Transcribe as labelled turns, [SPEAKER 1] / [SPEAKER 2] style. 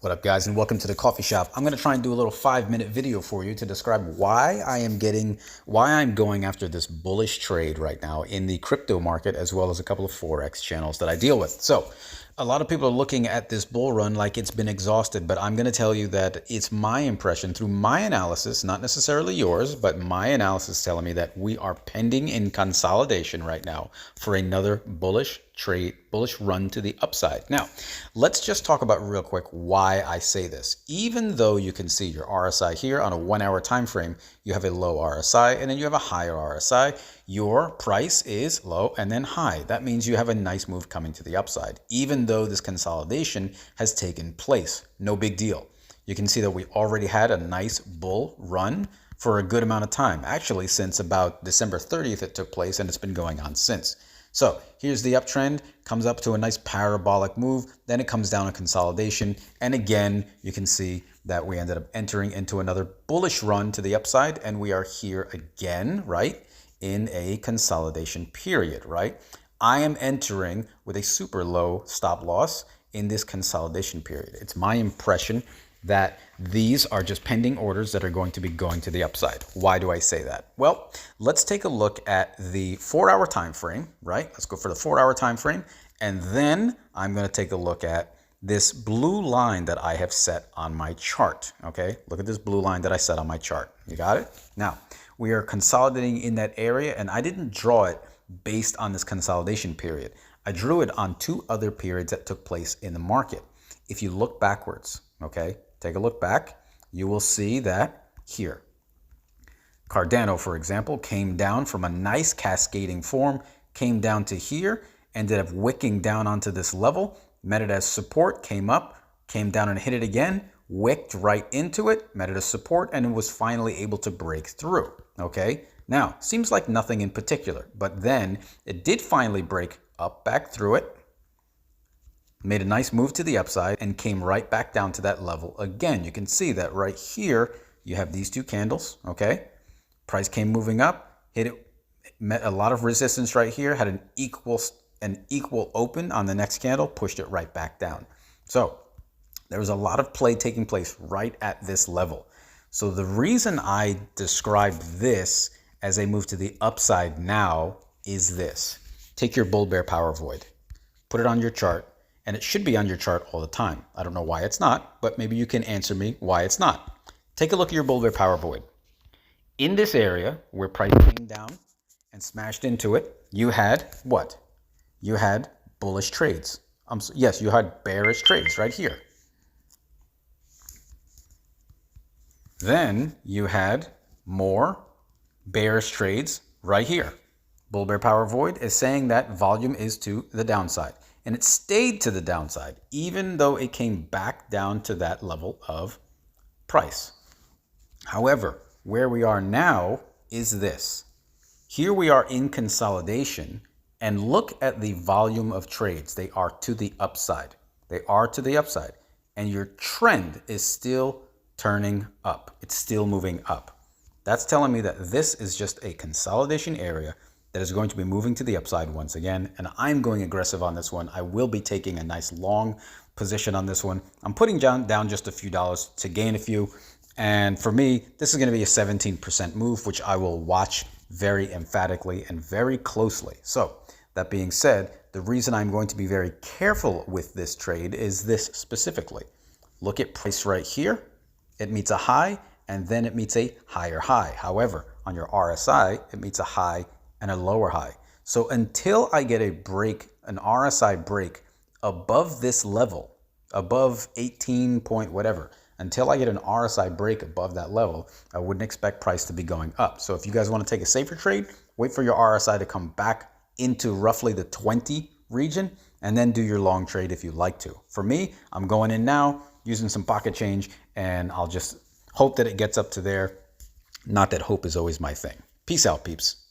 [SPEAKER 1] What up, guys, and welcome to the coffee shop. I'm going to try and do a little 5-minute video for you to describe why I'm going after this bullish trade right now in the crypto market, as well as a couple of Forex channels that I deal with. So a lot of people are looking at this bull run like it's been exhausted, but I'm going to tell you that it's my impression through my analysis, not necessarily yours, but my analysis telling me that we are pending in consolidation right now for another bullish run to the upside. Now, let's just talk about real quick why I say this. Even though you can see your RSI here on a 1-hour time frame, you have a low RSI and then you have a higher RSI. Your price is low and then high. That means you have a nice move coming to the upside, even though this consolidation has taken place. No big deal. You can see that we already had a nice bull run for a good amount of time. Actually, since about December 30th it took place, and it's been going on since. So here's the uptrend, comes up to a nice parabolic move, then it comes down a consolidation, and again you can see that we ended up entering into another bullish run to the upside, and we are here again, right, in a consolidation period, right? I am entering with a super low stop loss in this consolidation period. It's my impression that these are just pending orders that are going to be going to the upside. Why do I say that? Well, let's take a look at the 4-hour time frame, right? Let's go for the 4-hour time frame, and then I'm going to take a look at this blue line that I have set on my chart. Okay, look at this blue line that I set on my chart. You got it? Now, we are consolidating in that area, and I didn't draw it based on this consolidation period. I drew it on 2 other periods that took place in the market. If you look backwards, okay, take a look back, you will see that here, Cardano, for example, came down from a nice cascading form, came down to here, ended up wicking down onto this level, met it as support, came up, came down and hit it again, wicked right into it, met it as support, and it was finally able to break through. Okay, now seems like nothing in particular, but then it did finally break up back through it, made a nice move to the upside, and came right back down to that level again. You can see that right here you have these 2 candles. Okay, price came moving up, hit it, met a lot of resistance right here, had an equal open on the next candle, pushed it right back down. So there was a lot of play taking place right at this level. So the reason I described this as a move to the upside now is this. Take your bull bear power void, put it on your chart, and it should be on your chart all the time. I don't know why it's not, but maybe you can answer me why it's not. Take a look at your bull bear power void. In this area where price came down and smashed into it, you had what? You had bullish trades. Yes, you had bearish trades right here. Then you had more bearish trades right here. Bull bear power void is saying that volume is to the downside. And it stayed to the downside, even though it came back down to that level of price. However, where we are now is this. Here we are in consolidation, and look at the volume of trades. They are to the upside. They are to the upside. And your trend is still turning up. It's still moving up. That's telling me that this is just a consolidation area that is going to be moving to the upside once again, and I'm going aggressive on this one. I will be taking a nice long position on this one. I'm putting down just a few dollars to gain a few, and for me, this is going to be a 17% move, which I will watch very emphatically and very closely. So that being said, the reason I'm going to be very careful with this trade is this specifically. Look at price right here. It meets a high, and then it meets a higher high. However, on your RSI, it meets a high and a lower high. So until I get a break, an RSI break above this level, above 18 point whatever, until I get an RSI break above that level, I wouldn't expect price to be going up. So if you guys want to take a safer trade, wait for your RSI to come back into roughly the 20 region, and then do your long trade if you like to. For me, I'm going in now using some pocket change, and I'll just hope that it gets up to there. Not that hope is always my thing. Peace out, peeps.